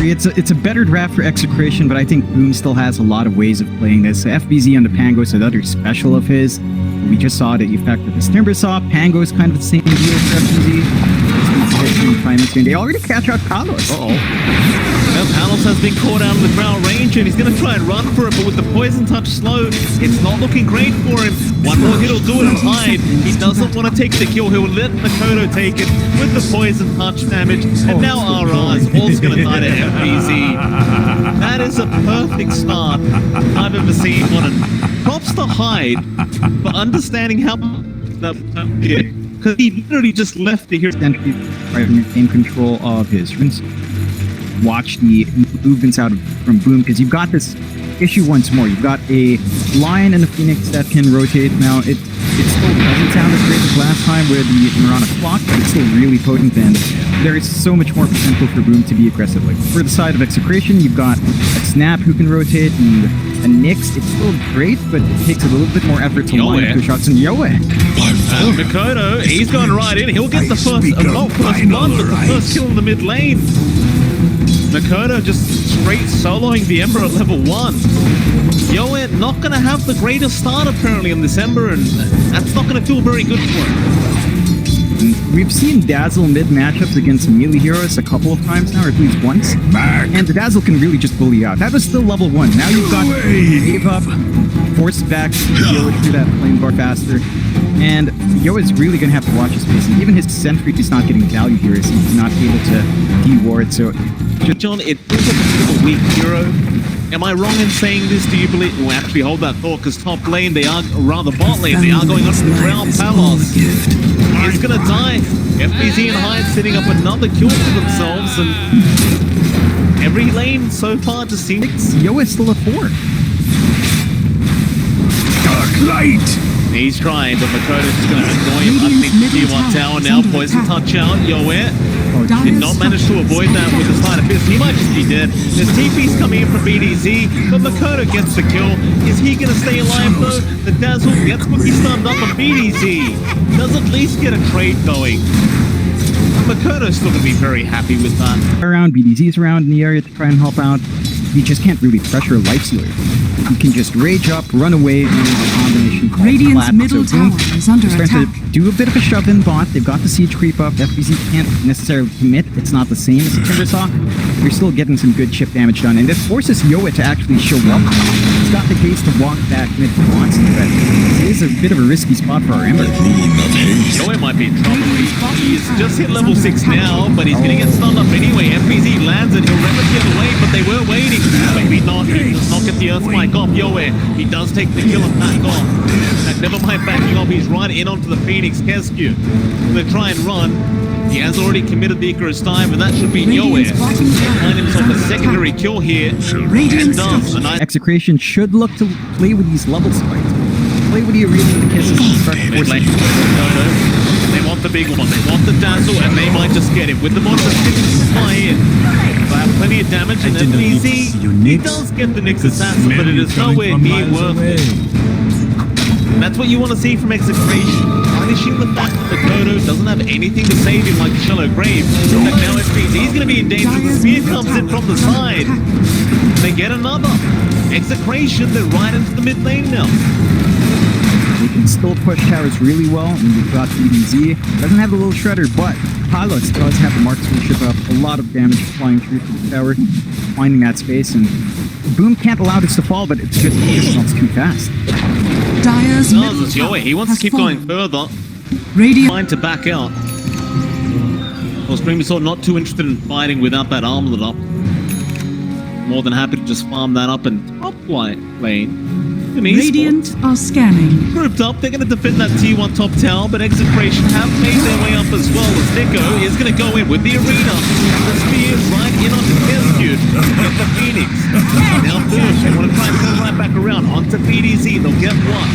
It's a better draft for Execration, but I think Boom still has a lot of ways of playing this. FBZ on the Pango is another special of his. We just saw the effect of this Timbersaw. Pango is kind of the same deal for FBZ. They already catch out Palos. Well, Palos has been caught out with Drow Ranger, and he's going to try and run for it, but with the Poison Touch slow, it's not looking great for him. One more hit will do it and hide. He doesn't want to take the kill. He'll let Makoto take it with the Poison Touch damage, and now RR is also going to die to FBZ. That is a perfect start I've ever seen on it. Props to Hyde for understanding how because he literally just left to here in control of his runes. Watch the movements out from Boom, because you've got this issue once more. You've got a Lion and a Phoenix that can rotate. Now it still doesn't sound as great as last time where we're on a clock, but it's still really potent, and there is so much more potential for Boom to be aggressive. Like for the side of Execration, you've got a Snap who can rotate, and a Nyx. It's still great, but it takes a little bit more effort to line up the shots. And Yoe. Makoto, he's going right in. He'll get the first, not first blood, but the first kill in the mid lane. Makoto just straight soloing the Ember at level 1. Yoe not going to have the greatest start apparently on this Ember, and that's not going to feel very good for him. We've seen Dazzle mid matchups against melee heroes a couple of times now, or at least once. And the Dazzle can really just bully out. That was still level 1. Now you've got Wave Up, Force Back, deal through that flame bar faster. And Yoe is really going to have to watch his pace. And even his Sentry is not getting value here as he's not able to de-ward. So, John, it is a bit of a weak hero. Am I wrong in saying this? Do you believe? Well, actually, hold that thought, because top lane, they are, rather bot lane, they are going up to the ground. Palos is going to die. FBZ and Hyde setting up another kill for themselves, and every lane so far just seems... Yoe is still a 4. Dark light! He's trying, but Makoto's just going to annoy him underneath the T1 tower now. Poison touch out. Yoe did not manage to avoid that with his Sleight of Fist. He might just be dead. There's TP's coming in from BDZ, but Makoto gets the kill. Is he going to stay alive though? The Dazzle gets Cookie stunned up on BDZ. Does at least get a trade going. Makoto's still going to be very happy with that. Around, BDZ's around in the area to try and help out. You just can't really pressure a Life Stealer. You can just rage up, run away, and the combination called Radiant's middle tower is under attack. Starting to do a bit of a shove in bot. They've got the siege creep up. FBZ can't necessarily commit. It's not the same as the Timbersaw. You're still getting some good chip damage done, and this forces Yoe to actually show up. He's got the case to walk back mid if he wants to, but it is a bit of a risky spot for our Ember. Yoe might be in trouble. He's just hit level 6 now, but he's going to get stunned up anyway. FBZ lands it. He'll replicate away, but they were waiting. Maybe not. He does not get the Earth Spike off Yoe. He does take the kill and back off. And never mind backing off. He's right in onto the Phoenix Kesku. They try and run. He has already committed the Icarus dive, and that should be Yoe. Find himself a secondary kill here. And does. Execration should look to play with these level spikes. Play with the arena and the kisses and start forcing. They want the big one. They want the Dazzle, and they might just get it with the monster sticking to fly in. They have plenty of damage, and then BZ, he does get the Nyx assassin, but it is nowhere near worth it. And that's what you want to see from Execration. Punishing the fact that Makoto doesn't have anything to save him like Shallow Grave. And now FBZ, he's going to be in danger. The spear comes in from the side. They get another. Execration, they're right into the mid lane now. We can still push towers really well, and we've got BDZ. Doesn't have the little shredder, but Palos does have the marksmanship up. A lot of damage flying through the tower, finding that space, and Boom can't allow this to fall, but it's just it's too fast. Dyer's middle tower he wants to keep going further. Trying to back out. Well, Screamy Sword not too interested in fighting without that armlet up. More than happy to just farm that up and top lane. Radiant are scanning. Grouped up, they're going to defend that T1 top tower, but Execration have made their way up as well as Nico is going to go in with the arena. The spear right in onto Kesku. Get the Phoenix. Now first, they want to try and come right back around onto BDZ. They'll get one.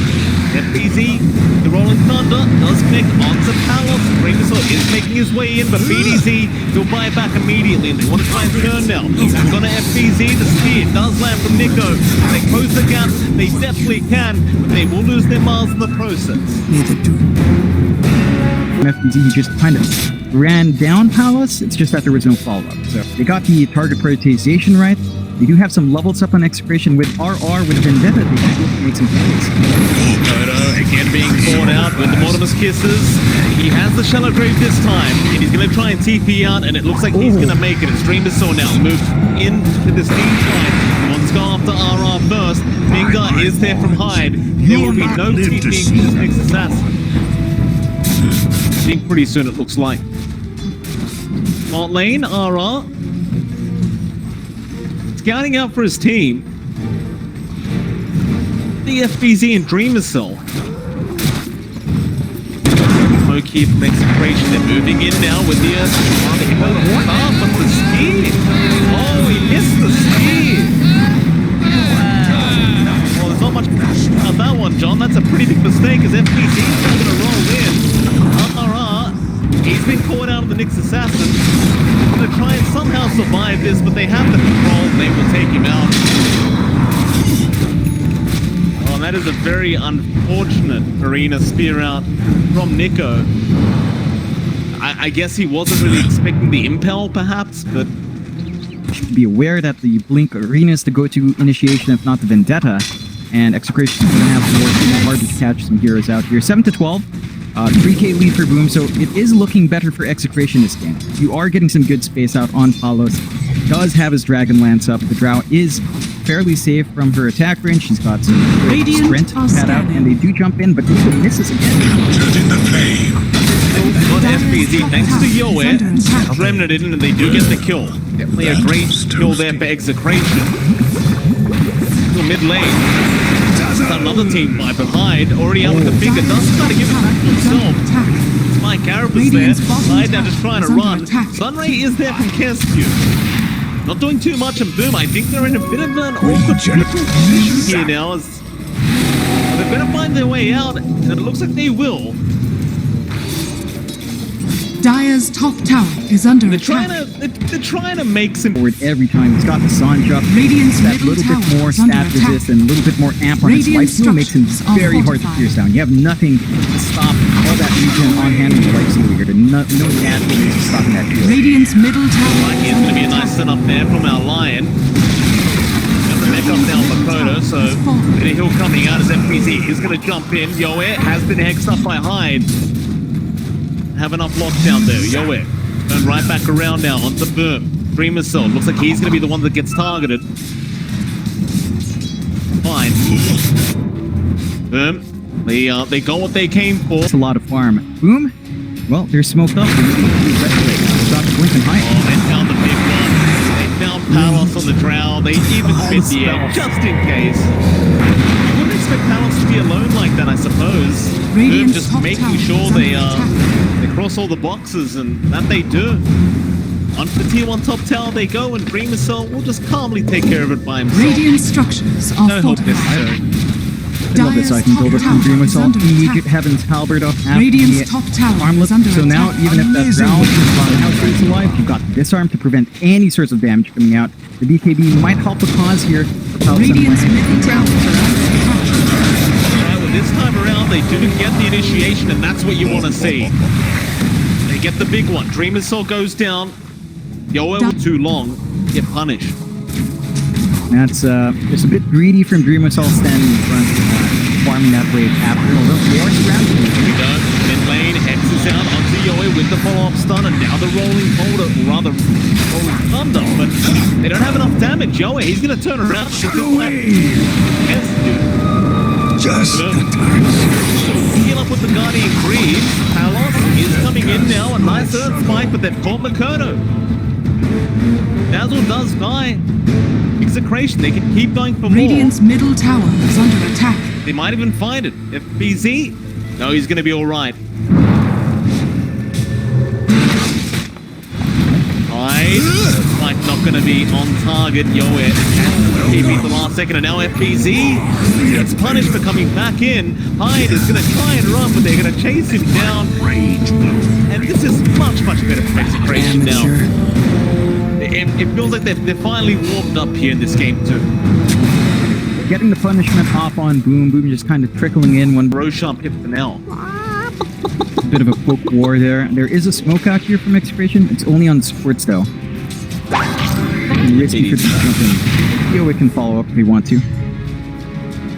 FBZ, the Rolling Thunder does pick onto Palos. Screamsword is making his way in, but BDZ, he'll buy back immediately, and they want to try and turn now. Back on to FBZ, the spear does land from Nico. They close the gap, they definitely can, but they will lose their miles in the process. FBZ just kind of ran down Palace. It's just that there was no follow-up. So they got the target prioritization right. They do have some levels up on Execration with RR, with Vendetta. They should be able to make some plays. Toto again being caught out with the Mortimer's Kisses. He has the Shallow Grave this time, and he's going to try and TP out, and it looks like he's going to make it. It's Dreamer Soul now moves into this team fight. He wants to go after RR first. Minga is there from Hyde. There will be no TPing to this next assassin. I think pretty soon it looks like. Smart lane, RR. Scouting out for his team. The FBZ and Dreamer Cell. Smoke here from Execration. They're moving in now with the but the ski. Oh, he missed the ski. Well, there's not much about that one, John. That's a pretty big mistake as FBZ's not going to roll in. He's been caught out of the Nyx Assassin. He's going to try and somehow survive this, but they have the control and they will take him out. Oh, and that is a very unfortunate arena spear out from Nico. I guess he wasn't really expecting the impel, perhaps, but... Be aware that the Blink Arena is the go-to initiation, if not the Vendetta. And Execration is going to have to work hard to catch some heroes out here. 7-12. 3k lead for Boom, so it is looking better for Execration this game. You are getting some good space out on Palos. Does have his Dragon Lance up. The Drow is fairly safe from her attack range. She's got some sprint cat out, and they do jump in, but Nico misses again. On FBZ, thanks to Yoe, Remnant in, and they do get the kill. Definitely a great kill there for Execration. Still mid lane. Another team by behind, already out with the finger, does try to give it back to himself. Spike Carapace there, Hyde now just trying to run. Sunray is there from Kescue. Not doing too much, and Boom, I think they're in a bit of an awkward position here now, as they're going to find their way out, and it looks like they will. Dire's top tower is under attack. They're trying to make some forward every time. He's got the Sanj up. Radiant's that little bit more stat resist and a little bit more amp on his life steal makes him very hard to pierce down. You have nothing to stop all that regen on hand with life steal here. No natural means of stopping that heal. Radiant's middle tower. Here's going to be a nice setup there from our Lion. Got the neck up now for Kodo, so the hill coming out as FPZ is going to jump in. Yoe has been hexed up by Hyde. Have enough lockdown there. Yoe turn right back around now onto Boom. Dreamer Cell. Looks like he's going to be the one that gets targeted. Fine. Boom. They got what they came for. It's a lot of farm. Boom. Well, they're smoked up. Shot Blink and Hyde. Oh, they found the big one. They found Palos on the Drow. They even spit the air just in case. You wouldn't expect Palos to be alone like that, I suppose. Boom just making sure they cross all the boxes, and that they do. On for tier 1 top tower they go, and Dreamer Cell will just calmly take care of it by himself. Radiant structures are no help necessary. I love this. I can build up from Dreamer Cell. Heaven's Halberd up at Radiant's top tower armlet. So now, even if that Drow stays alive, you've got Disarm to prevent any sorts of damage coming out. The BKB might help the cause here. Radiant's middle tower is under attack. This time around, they didn't get the initiation, and that's what you want to see. They get the big one. Dreamer Cell goes down. Yoe too long. Get punished. That's just a bit greedy from Dreamer Cell standing in front, farming that wave after. Although more surrounding. Here we go. Mid lane, Hex is out onto Yoe with the follow-up stun, and now the rolling boulder, rather rolling thunder, but they don't have enough damage. Yoe, he's going to turn around. Yes, dude. Just the touch. Heal up with the Guardian Creed. Palos is coming in now. A nice earth spike, but they've caught Makoto. Dazzle does die. Execration, they can keep going for more. Radiant's middle tower is under attack. They might even find it. FBZ, no, he's going to be all right. Like not going to be on target. Yoe he beat the last second, and now FBZ gets punished for coming back in. Hyde is going to try and run, but they're going to chase him down. And this is much better for Execration now. It feels like they're finally warmed up here in this game too. Getting the punishment off on Boom. Boom just kind of trickling in when Roshamp hit the nail. A bit of a poke war there. There is a smoke out here from Execration. It's only on supports though. And risky for the jumping. Yo, it can follow up if we want to.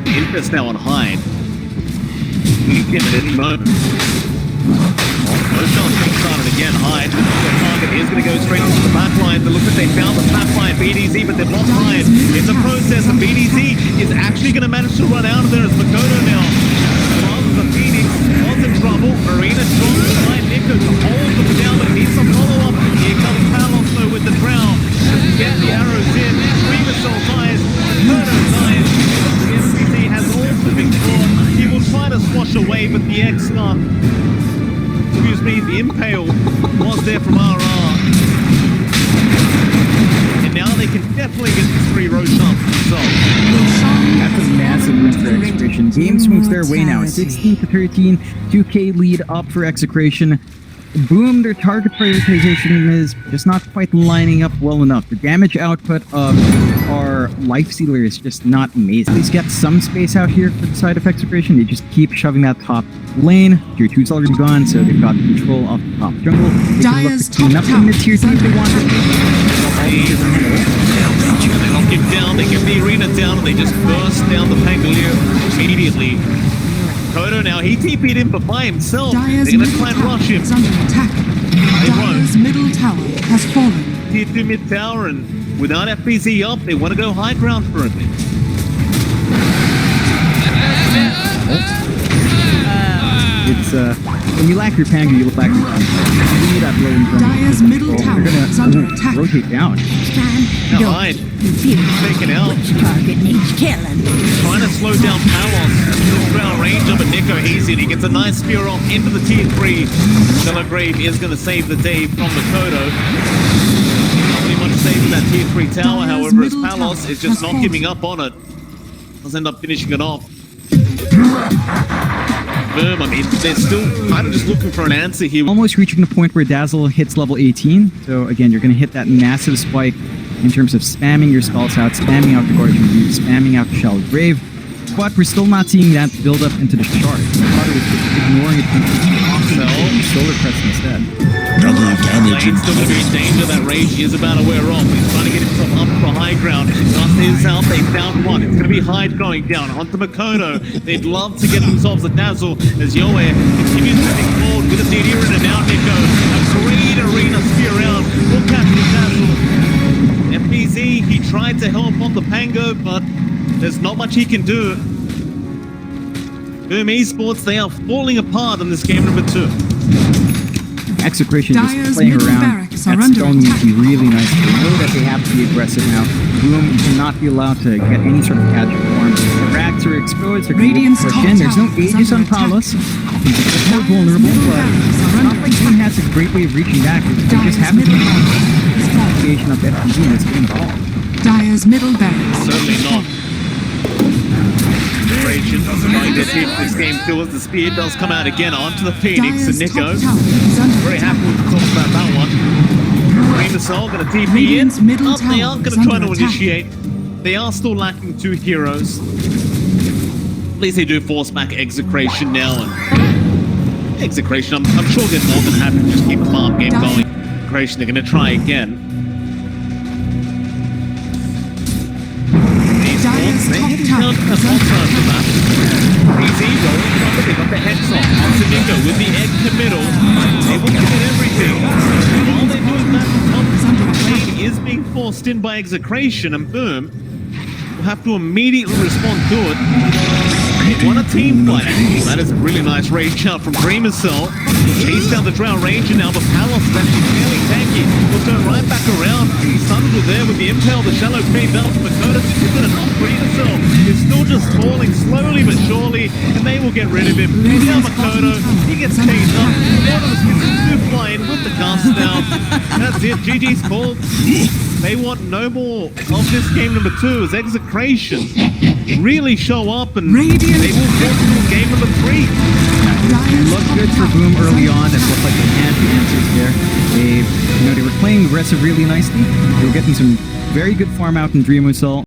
Interest now on Hyde. He's getting it in mode. Roshan started again. Hyde. The target is going to go straight into the back line. It looks like they found the back line BDZ, but they've lost Hyde. It's a process, and BDZ is actually going to manage to run out of there as Makoto now. The Phoenix was in trouble. Marina trying to find Nico to hold them down, but he needs some follow-up. Here comes Palos though with the drow. Get the arrows in. Dreamercell dies. Makoto dies. The SPC has also been caught. He will try to swash away, but the the Impale was there from RR. And now they can definitely get this 3 Roshan result. That's a massive win for Execration. Game swings their way now. 16-13, 2K lead up for Execration. Boom, their target prioritization is just not quite lining up well enough. The damage output of our Lifestealer is just not amazing. At least get some space out here for the side of Execration. They just keep shoving that top lane. Tier 2's already gone, so they've got control of the top jungle. They can look to clean up in the tier 2 if they want to. They knock him down, they get the arena down, and they just burst down the Pangolier immediately. Kodo now, he TP'd him, but by himself. They're going to try and rush him. Under attack. Dire's middle tower has fallen. Tier 2 mid tower, and without FBZ up, they want to go high ground for a bit. It's when you lack your Pango, you lack your Dire's middle tower is under attack. Rotate down. Now Hyde, taken out. Target needs killing. Trying to slow down Palos. Ground range of a Nico easy. He gets a nice spear off into the tier 3. Telegrave is going to save the day from Makoto. Not really much saving that tier 3 tower, however, as Palos is just not giving up on it. Does end up finishing it off. Boom, I mean, they're still kind of just looking for an answer here. Almost reaching the point where Dazzle hits level 18. So again, you're going to hit that massive spike in terms of spamming your spells out, spamming out the Guardian Reef, spamming out the Shallow Grave. But we're still not seeing that build up into the shard. Carter is just ignoring it completely. Solar Crest instead. Double damage. Lane's still going to be in danger. That rage is about to wear off. He's trying to get himself up for high ground. Dust is out. They found one. It's going to be Hyde going down onto Makoto. They'd love to get themselves a Dazzle as Yoe continues moving forward with a DD and now Nico. A great arena spear round. We'll catch the Dazzle. FBZ, he tried to help on the Pango, but there's not much he can do. Boom Esports, they are falling apart in this game number 2. Execration Dire's just playing middle around. barracks are That's under going to attack. be really nice. They know that they have to be aggressive now. Boom, you cannot be allowed to get any sort of catch form. The racks are exposed. They're going to Radiant's push top in. There's no tower is ages on under attack. Palos. He's a bit more vulnerable, but it's not like he has a great way of reaching back. They just haven't been application of FPG in this game at all. Dire's middle barracks. Certainly not. Execration trying to keep this game to us. The spear does come out again onto the Phoenix and Dire's Nico. top tower is under Very attack. happy with the talk about that one. Dreamercell going to TP in. Radiant's middle Up, they tower are going is to try under to attack. initiate. They are still lacking 2 heroes. At least they do force back Execration now. And Execration, I'm sure they're more than happy to just keep the farm game going. Execration, they're going to try again. Dire's top tower is under attack. Easy, rolling from the pick up the headshot. Onto Nico with the egg to middle. Able to get everything. While they're doing that, the lane is being forced in by Execration, and boom, we'll have to immediately respond to it. They want a team fight. That is a really nice rage out from Dreamercell. Chase down the Drow Ranger now, but Palos is actually fairly tanky. Will turn right back around. Thunder there with the Impale, the Shallow Cave out to Makoto. This is going to knock Dreamercell. He's still just falling slowly but surely, and they will get rid of him. Now Makoto, he gets chased up. One of the 2 fly in with the cast down. That's it. GG's called. They want no more of this game number 2 as Execration really show up and they will get to game number 3. It looked good for Boom early on. It looked like they had the answers there. They were playing aggressive really nicely. They were getting some very good farm out in Dreamercell.